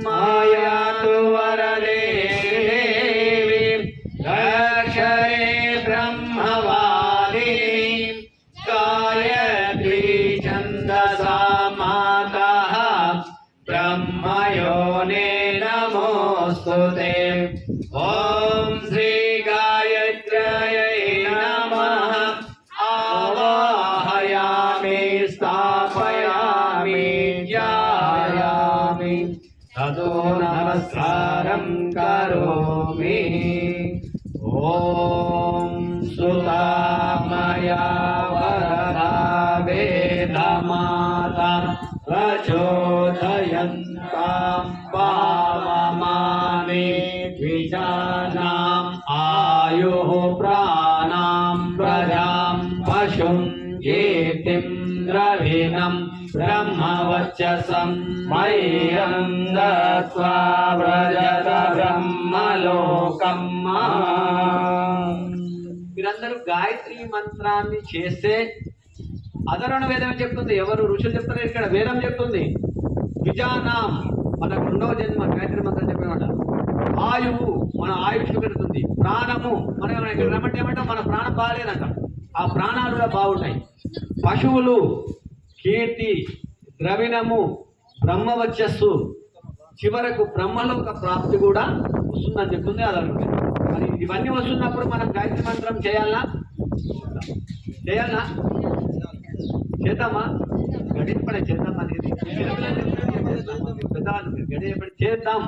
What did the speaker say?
मायातु वरदे देवी अक्षरे ब्रह्मवादिनी गायत्री छन्दसा मातः ब्रह्मयोने नमोस्तुते। ॐ श्री गायत्र्यै नमः आवाहयामि स्थापयामि ध्यायामि ततो नमस्कारं करोमि। ॐ सुतामया वरदा वेदमाता प्रचोदयन्तां पावमाने द्विजानाम् आयुः प्राणां प्रजां पशुं कीर्तिं द्रविणं ब्रह्मवर्चसं मह्यं दत्त्वा व्रजत ब्रह्मलोकम्। మీరందరూ గాయత్రి మంత్రాన్ని చేస్తే అధర్వణ వేదం చెప్తుంది, ఎవరు ఋషులు చెప్తారు, ఇక్కడ వేదం చెప్తుంది. ద్విజానాం మనకు రెండవ జన్మ గాయత్రి మంత్రం చెప్పేమాట. ఆయువు మన ఆయుష్ పెడుతుంది. ప్రాణము మనం ఇక్కడ రమ్మంటే ఏమంటాం, మన ప్రాణం బాగాలేదంట, ఆ ప్రాణాలు కూడా బాగుంటాయి. పశువులు కీర్తి, ద్రవిణము, బ్రహ్మవర్చస్సు, చివరకు బ్రహ్మలోక ప్రాప్తి కూడా వస్తుందని చెప్తుంది అధర్వణ. మరి ఇవన్నీ వస్తున్నప్పుడు మనం గాయత్రి మంత్రం చేయాలా చేద్దామా? గడిపడే చేద్దాం అనేది పెద్దవాళ్ళు గడిపడి చేద్దాం.